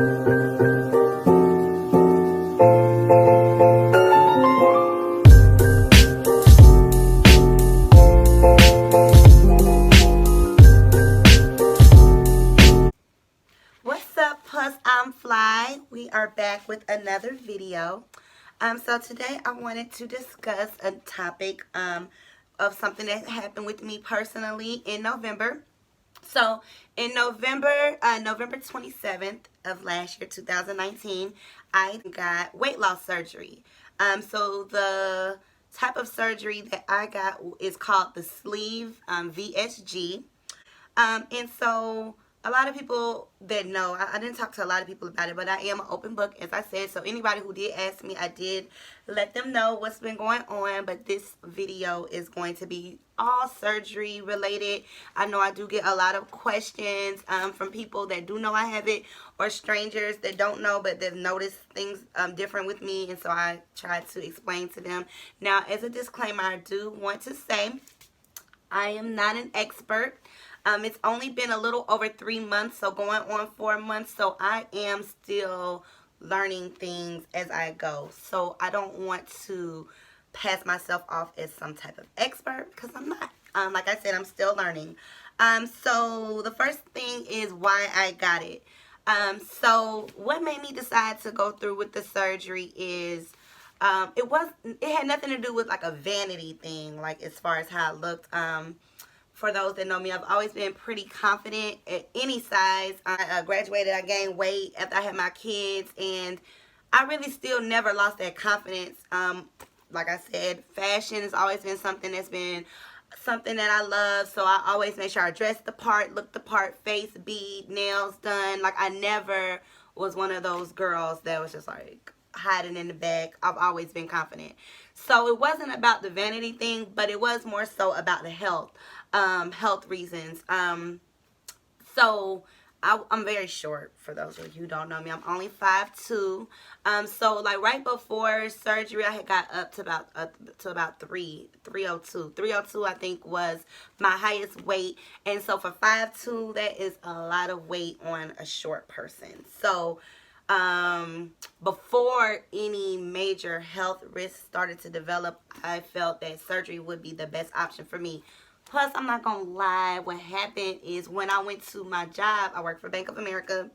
What's up, Plus I'm Fly. We are back with another video. So today I wanted to discuss a topic of something that happened with me personally in November. So in November 27th of last year, 2019, I got weight loss surgery. So the type of surgery that I got is called the sleeve VSG. And so a lot of people that know, I didn't talk to a lot of people about it, but I am an open book, as I said. So anybody who did ask me, I did let them know what's been going on. But this video is going to be all surgery related. I know I do get a lot of questions from people that do know I have it, or strangers that don't know but they've noticed things different with me. And so I tried to explain to them. Now, as a disclaimer, I do want to say I am not an expert. It's only been a little over 3 months, so going on 4 months, so I am still learning things as I go. So I don't want to pass myself off as some type of expert, because I'm not. Like I said, I'm still learning. So the first thing is why I got it. So what made me decide to go through with the surgery is it had nothing to do with like a vanity thing, like as far as how it looked. For those that know me, I've always been pretty confident at any size. I graduated, I gained weight after I had my kids, and I really still never lost that confidence. Like I said, fashion has always been something that's been something that I love, so I always make sure I dress the part, look the part, face bead, nails done. Like, I never was one of those girls that was just like hiding in the back. I've always been confident. So it wasn't about the vanity thing, but it was more so about the health reasons. So I'm very short, for those of you who don't know me. I'm only 5'2". So like right before surgery, I had got up to about 302. 302, I think, was my highest weight. And so for 5'2", that is a lot of weight on a short person. So before any major health risks started to develop, I felt that surgery would be the best option for me. Plus, I'm not going to lie, what happened is when I went to my job, I work for Bank of America,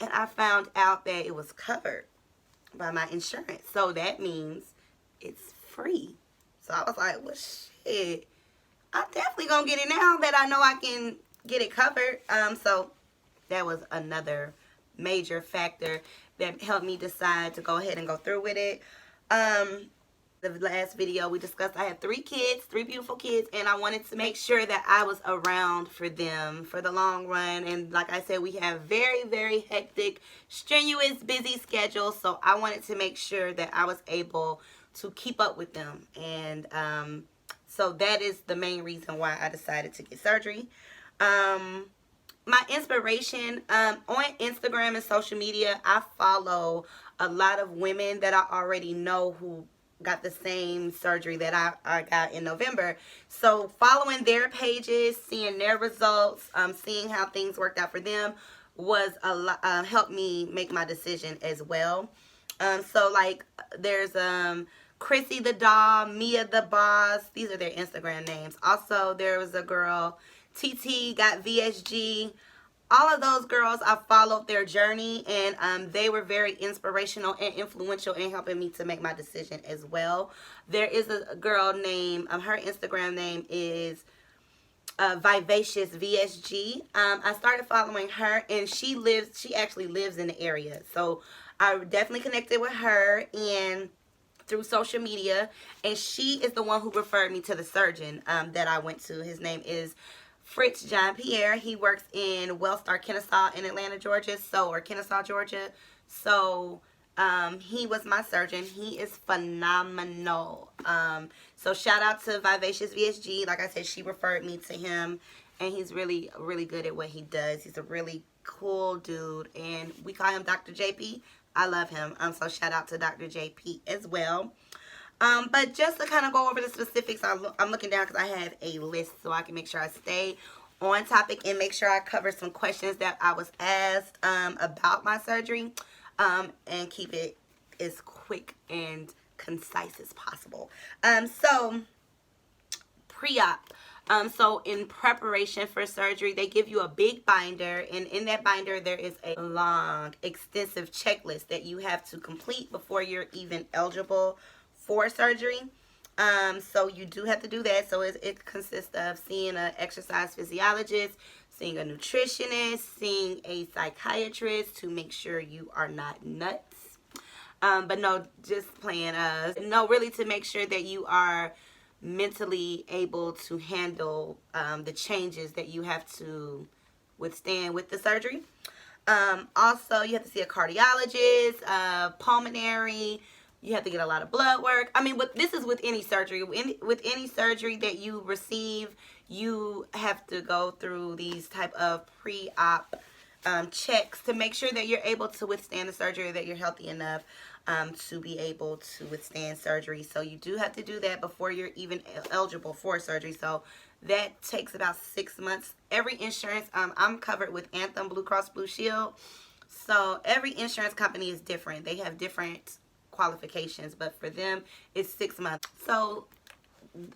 and I found out that it was covered by my insurance. So that means it's free. So I was like, well, shit, I'm definitely going to get it now that I know I can get it covered. So that was another major factor that helped me decide to go ahead and go through with it. The last video we discussed, I have 3 kids, 3 beautiful kids, and I wanted to make sure that I was around for them for the long run. And like I said, we have very, very hectic, strenuous, busy schedules, so I wanted to make sure that I was able to keep up with them. And so that is the main reason why I decided to get surgery. My inspiration, on Instagram and social media, I follow a lot of women that I already know who got the same surgery that I got in November. So following their pages, seeing their results, seeing how things worked out for them was a lot, helped me make my decision as well. So like there's Chrissy the Doll, Mia the Boss. These are their Instagram names. Also, there was a girl, TT got VSG. All of those girls, I followed their journey, and they were very inspirational and influential in helping me to make my decision as well. There is a girl named, her Instagram name is Vivacious VSG. I started following her, and she actually lives in the area. So I definitely connected with her and through social media, and she is the one who referred me to the surgeon that I went to. His name is Fritz John Pierre. He works in Wellstar Kennesaw in Atlanta, Georgia, or Kennesaw, Georgia. So he was my surgeon. He is phenomenal. So shout out to Vivacious VSG. Like I said, she referred me to him, and he's really, really good at what he does. He's a really cool dude, and we call him Dr. JP. I love him. So shout out to Dr. JP as well. But just to kind of go over the specifics, I'm looking down because I have a list so I can make sure I stay on topic and make sure I cover some questions that I was asked about my surgery, and keep it as quick and concise as possible. So pre-op. So in preparation for surgery, they give you a big binder, and in that binder there is a long, extensive checklist that you have to complete before you're even eligible for surgery. So you do have to do that. So it consists of seeing an exercise physiologist, seeing a nutritionist, seeing a psychiatrist to make sure you are not nuts. But no, just playing. No, really to make sure that you are mentally able to handle the changes that you have to withstand with the surgery. Also, you have to see a cardiologist, pulmonary. You have to get a lot of blood work. I mean, but this is with any surgery. With any surgery that you receive, you have to go through these type of pre-op checks to make sure that you're able to withstand the surgery, that you're healthy enough to be able to withstand surgery. So you do have to do that before you're even eligible for surgery. So that takes about 6 months. Every insurance, I'm covered with Anthem, Blue Cross Blue Shield. So every insurance company is different. They have different qualifications, but for them, it's 6 months. So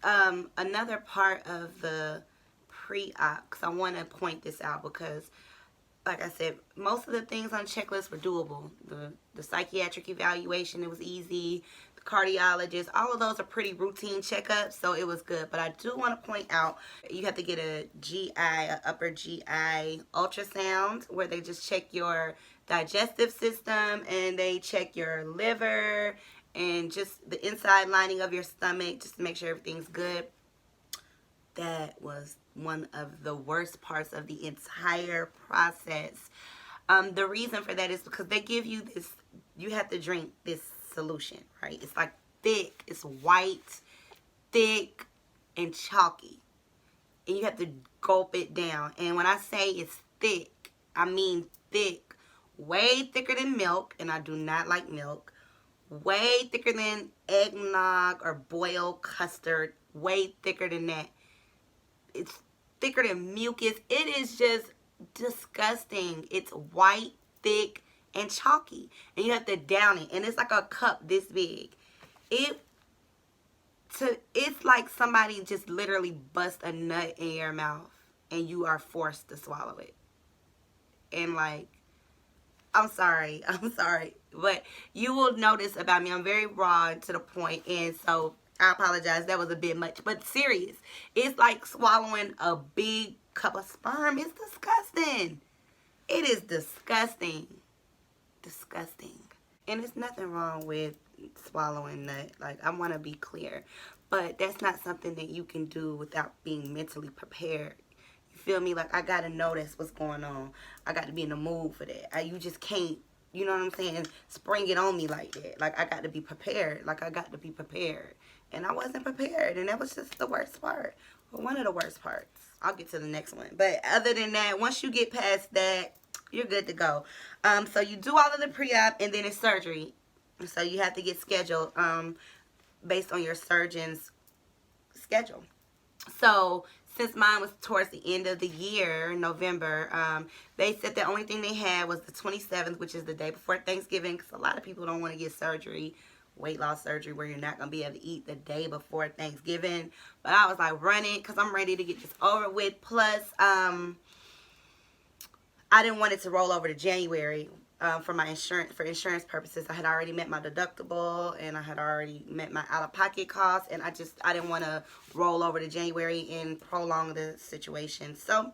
another part of the pre-op, because I want to point this out because like I said, most of the things on the checklist were doable. The psychiatric evaluation, it was easy. The cardiologist, all of those are pretty routine checkups, so it was good. But I do want to point out, you have to get a GI, a upper GI ultrasound, where they just check your digestive system and they check your liver and just the inside lining of your stomach just to make sure everything's good. That was one of the worst parts of the entire process. The reason for that is because they give you this, you have to drink this solution, right? It's like thick, it's white, thick, and chalky. And you have to gulp it down. And when I say it's thick, I mean thick. Way thicker than milk, and I do not like milk. Way thicker than eggnog or boiled custard. Way thicker than that. It's thicker than mucus. It is just disgusting. It's white, thick, and chalky. And you have to down it. And it's like a cup this big. It's like somebody just literally bust a nut in your mouth and you are forced to swallow it. And like, I'm sorry. But you will notice about me, I'm very raw to the point, and so I apologize. That was a bit much. But serious. It's like swallowing a big cup of sperm. It's disgusting. It is disgusting. Disgusting. And there's nothing wrong with swallowing nut. Like, I want to be clear. But that's not something that you can do without being mentally prepared. You feel me? Like, I got to know that's what's going on. I got to be in the mood for that. You just can't, you know what I'm saying, spring it on me like that. Like, I got to be prepared. And I wasn't prepared. And that was just the worst part. Well, one of the worst parts. I'll get to the next one. But other than that, once you get past that, you're good to go. So you do all of the pre-op, and then it's surgery. So you have to get scheduled based on your surgeon's schedule. So since mine was towards the end of the year, November, they said the only thing they had was the 27th, which is the day before Thanksgiving, because a lot of people don't want to get surgery, weight loss surgery, where you're not going to be able to eat the day before Thanksgiving. But I was like, run it, because I'm ready to get this over with. Plus, I didn't want it to roll over to January. For my insurance purposes. I had already met my deductible, and I had already met my out-of-pocket costs, and I didn't want to roll over to January and prolong the situation. So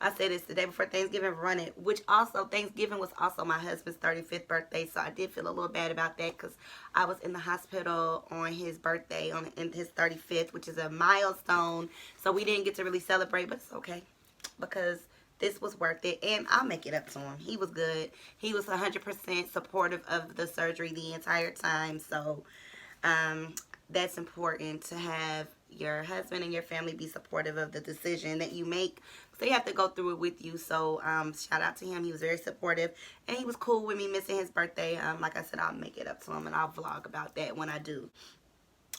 I said it's the day before Thanksgiving, run it, which also Thanksgiving was also my husband's 35th birthday, so I did feel a little bad about that because I was in the hospital on his birthday, in his 35th, which is a milestone, so we didn't get to really celebrate, but it's okay because this was worth it, and I'll make it up to him. He was good. He was 100% supportive of the surgery the entire time, so that's important to have your husband and your family be supportive of the decision that you make. So you have to go through it with you, so shout out to him. He was very supportive, and he was cool with me missing his birthday. Like I said, I'll make it up to him, and I'll vlog about that when I do.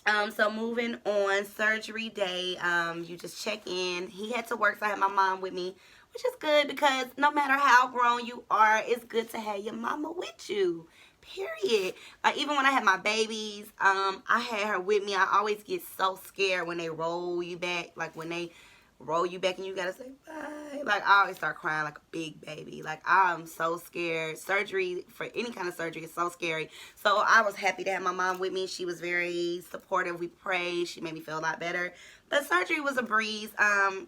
So moving on, surgery day, you just check in. He had to work, so I had my mom with me, which is good because no matter how grown you are, it's good to have your mama with you. Period. Like even when I had my babies, I had her with me. I always get so scared when they roll you back, like when they roll you back and you gotta say bye. Like I always start crying like a big baby. Like I'm so scared. Surgery, for any kind of surgery, is so scary. So I was happy to have my mom with me. She was very supportive. We prayed. She made me feel a lot better. But surgery was a breeze.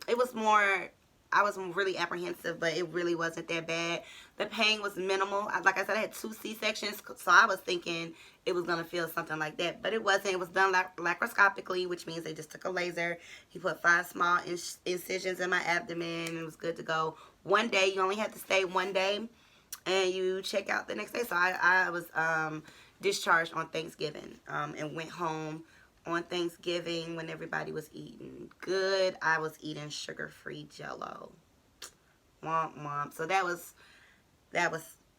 It was more, I was really apprehensive, but it really wasn't that bad. The pain was minimal. Like I said, I had 2 C-sections, so I was thinking it was going to feel something like that. But it wasn't. It was done laparoscopically, which means they just took a laser. He put 5 small incisions in my abdomen, and it was good to go. One day, you only had to stay one day, and you check out the next day. So I was discharged on Thanksgiving and went home on Thanksgiving when everybody was eating good. I was eating sugar-free Jell-O. Womp womp. So that was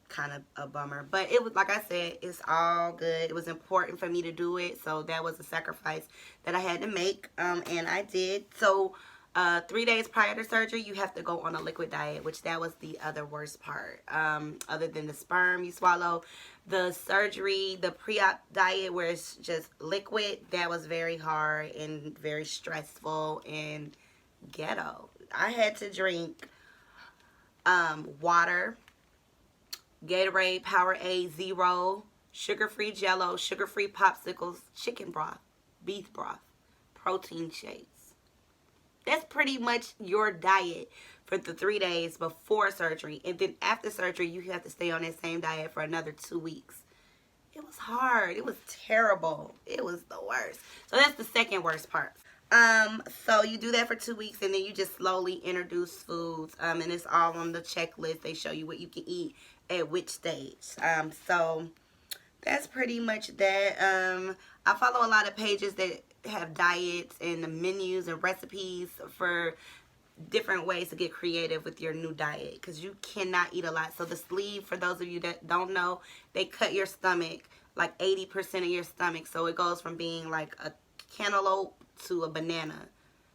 kind of a bummer, but it was, like I said, it's all good. It was important for me to do it, so that was a sacrifice that I had to make, and I did. So 3 days prior to surgery, you have to go on a liquid diet, which that was the other worst part. Other than the sperm you swallow, the surgery, the pre-op diet where it's just liquid, that was very hard and very stressful and ghetto. I had to drink water, Gatorade, Powerade, Zero, sugar-free Jell-O, sugar-free popsicles, chicken broth, beef broth, protein shakes. That's pretty much your diet for the 3 days before surgery. And then after surgery, you have to stay on that same diet for another 2 weeks. It was hard. It was terrible. It was the worst. So that's the second worst part. So you do that for 2 weeks, and then you just slowly introduce foods, and it's all on the checklist. They show you what you can eat at which stage. So that's pretty much that. I follow a lot of pages that have diets and the menus and recipes for different ways to get creative with your new diet, because you cannot eat a lot. So the sleeve, for those of you that don't know, they cut your stomach, like 80% of your stomach. So it goes from being like a cantaloupe to a banana.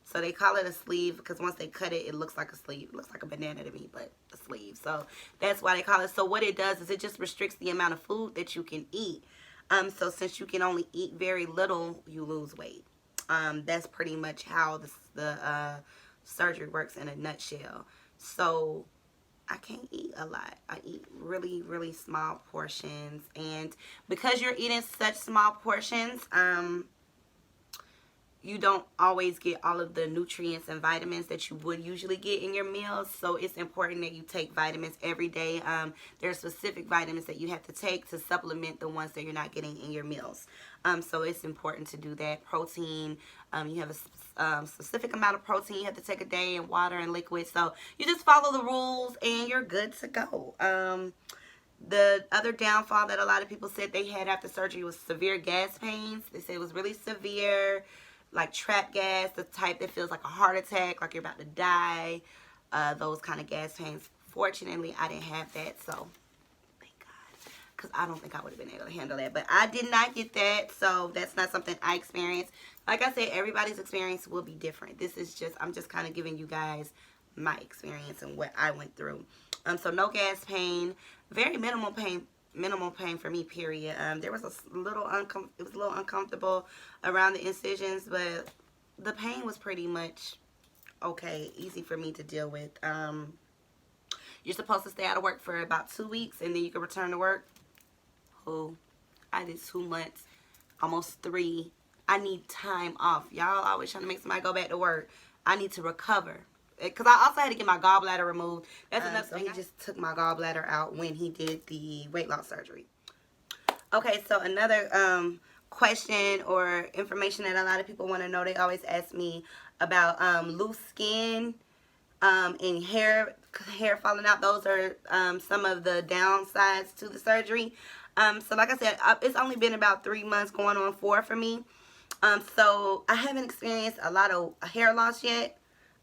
So they call it a sleeve because once they cut it, it looks like a sleeve. It looks like a banana to me, but a sleeve. So that's why they call it. So what it does is it just restricts the amount of food that you can eat. So since you can only eat very little, you lose weight. That's pretty much how the surgery works in a nutshell. So I can't eat a lot. I eat really, really small portions. And because you're eating such small portions, you don't always get all of the nutrients and vitamins that you would usually get in your meals. So it's important that you take vitamins every day. There are specific vitamins that you have to take to supplement the ones that you're not getting in your meals. So it's important to do that. Protein, you have a specific amount of protein you have to take a day, and water and liquid. So you just follow the rules and you're good to go. The other downfall that a lot of people said they had after surgery was severe gas pains. They said it was really severe, like trap gas, the type that feels like a heart attack, like you're about to die, those kind of gas pains. Fortunately, I didn't have that, so thank God, because I don't think I would have been able to handle that. But I did not get that, so that's not something I experienced. Like I said, everybody's experience will be different. This is just, I'm just kind of giving you guys my experience and what I went through. So no gas pain, very minimal pain for me, period. There was a little uncomfortable around the incisions, but the pain was pretty much okay, easy for me to deal with. You're supposed to stay out of work for about 2 weeks, and then you can return to work. Oh, I did 2 months, almost 3. I need time off. Y'all always trying to make somebody go back to work. I need to recover. Because I also had to get my gallbladder removed. That's another thing. He just took my gallbladder out when he did the weight loss surgery. Okay, so another question or information that a lot of people want to know. They always ask me about loose skin and hair falling out. Those are some of the downsides to the surgery. So like I said, it's only been about 3 months, going on 4 for me. So I haven't experienced a lot of hair loss yet.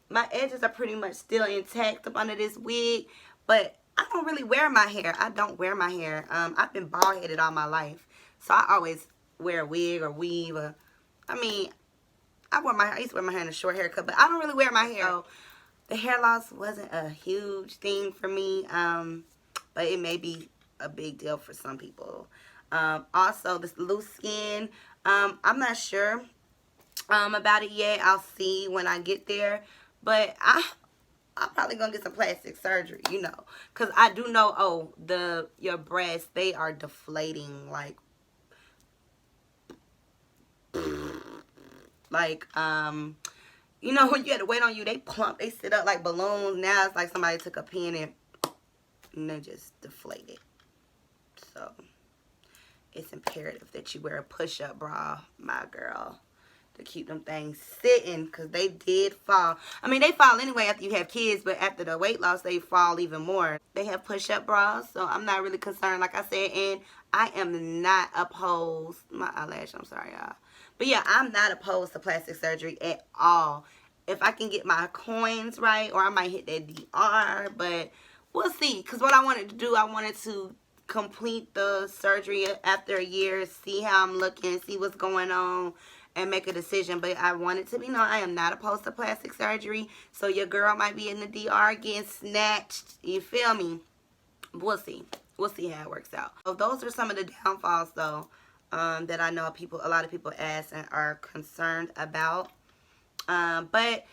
My edges are pretty much still intact up under this wig, but I don't really wear my hair. I don't wear my hair. I've been bald-headed all my life, so I always wear a wig or weave or I mean, I used to wear my hair in a short haircut, but I don't really wear my hair. So the hair loss wasn't a huge thing for me, but it may be a big deal for some people. Also, this loose skin, I'm not sure about it yet. I'll see when I get there, but I'm probably gonna get some plastic surgery, you know, because I do know, oh, your breasts, they are deflating like you know, when you had to wait on you, they plump, they sit up like balloons. Now it's like somebody took a pin and they just deflated. So it's imperative that you wear a push-up bra, my girl, to keep them things sitting, because they did fall. I mean, they fall anyway after you have kids, but after the weight loss, they fall even more. They have push-up bras, so I'm not really concerned, like I said, and I am not opposed. My eyelash, I'm sorry, y'all. But yeah, I'm not opposed to plastic surgery at all. If I can get my coins right, or I might hit that DR, but we'll see. Because what I wanted to do, I wanted to complete the surgery after a year, see how I'm looking, see what's going on, and make a decision. But I want it to be known I am not opposed to plastic surgery. So your girl might be in the DR getting snatched. You feel me? We'll see. We'll see how it works out. So those are some of the downfalls, though, that I know a lot of people ask and are concerned about. But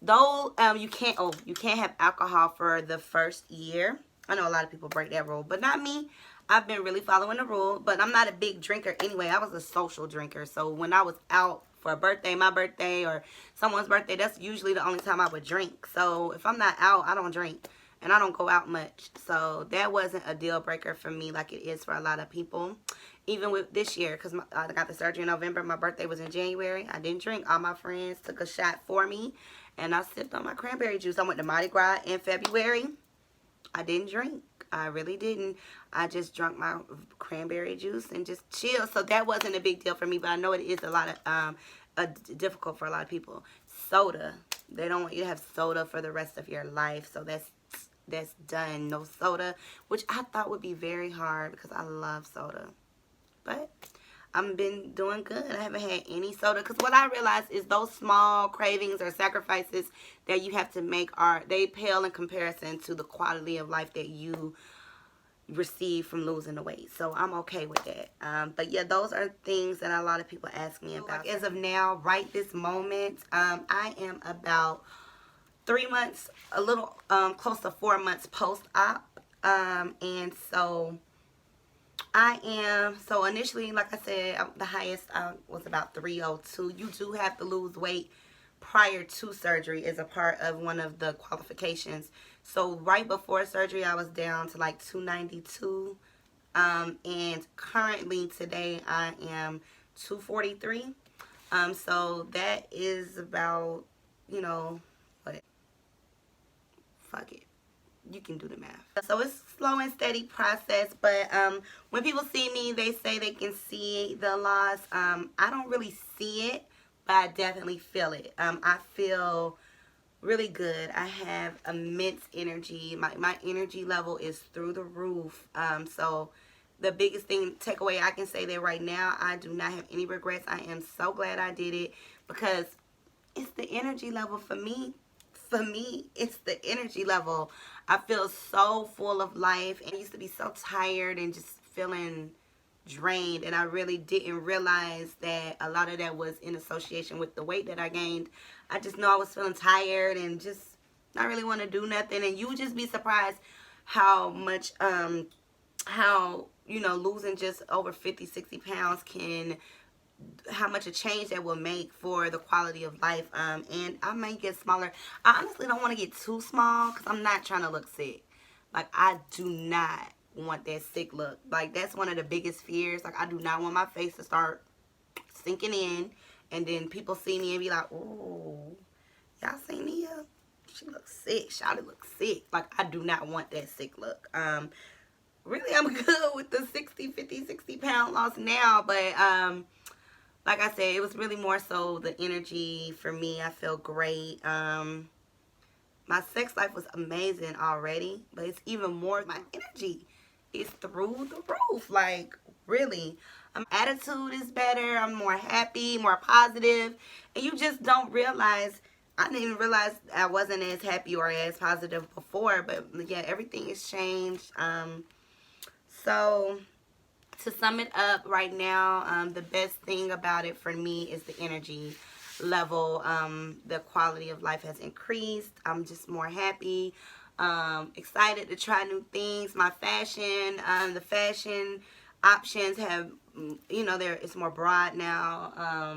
though you can't have alcohol for the first year. I know a lot of people break that rule, but not me. I've been really following the rule, but I'm not a big drinker anyway. I was a social drinker, so when I was out for a birthday, my birthday, or someone's birthday, that's usually the only time I would drink. So if I'm not out, I don't drink, and I don't go out much. So that wasn't a deal breaker for me like it is for a lot of people. Even with this year, because I got the surgery in November, my birthday was in January. I didn't drink. All my friends took a shot for me, and I sipped on my cranberry juice. I went to Mardi Gras in February. I didn't drink. I really didn't. I just drank my cranberry juice and just chilled. So that wasn't a big deal for me, but I know it is a lot of difficult for a lot of people. Soda. They don't want you to have soda for the rest of your life. So that's done. No soda, which I thought would be very hard because I love soda. But I've been doing good. I haven't had any soda. Because what I realized is those small cravings or sacrifices that you have to make they pale in comparison to the quality of life that you receive from losing the weight. So I'm okay with that. But yeah, those are things that a lot of people ask me about. Like as of now, right this moment, I am about 3 months, a little close to 4 months post-op. And so so initially, like I said, the highest was about 302. You do have to lose weight prior to surgery as a part of one of the qualifications. So right before surgery, I was down to like 292. And currently today, I am 243. So that is about, you know, what? Fuck it. You can do the math. So it's a slow and steady process, but when people see me, they say they can see the loss. I don't really see it, but I definitely feel it. I feel really good. I have immense energy. My energy level is through the roof. So the biggest takeaway I can say that right now, I do not have any regrets. I am so glad I did it because it's the energy level for me. For me, it's the energy level. I feel so full of life, and I used to be so tired and just feeling drained, and I really didn't realize that a lot of that was in association with the weight that I gained. I just know I was feeling tired and just not really want to do nothing, and you would just be surprised how much you know, losing just over 50-60 pounds how much a change that will make for the quality of life. And I may get smaller. I honestly don't want to get too small because I'm not trying to look sick. Like, I do not want that sick look. Like, that's one of the biggest fears. Like, I do not want my face to start sinking in, and then people see me and be like, "Ooh, y'all see Nia? She looks sick. Shawty looks sick." Like, I do not want that sick look. Really, I'm good with the 60 pound loss now, but like I said, it was really more so the energy for me. I feel great. My sex life was amazing already, but it's even more, my energy is through the roof. Like, really. attitude is better. I'm more happy, more positive, and you just don't realize. I didn't even realize I wasn't as happy or as positive before, but yeah, everything has changed. So to sum it up right now, the best thing about it for me is the energy level. The quality of life has increased. I'm just more happy, excited to try new things. My fashion, the fashion options have, it's more broad now.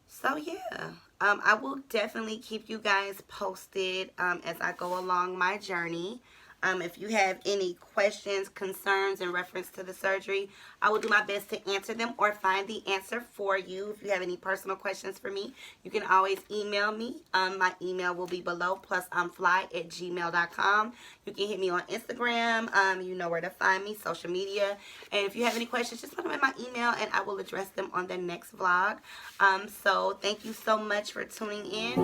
So yeah, I will definitely keep you guys posted as I go along my journey. If you have any questions, concerns in reference to the surgery, I will do my best to answer them or find the answer for you. If you have any personal questions for me, you can always email me. My email will be below, +imfly@gmail.com. You can hit me on Instagram. You know where to find me, social media. And if you have any questions, just put them in my email and I will address them on the next vlog. So thank you so much for tuning in.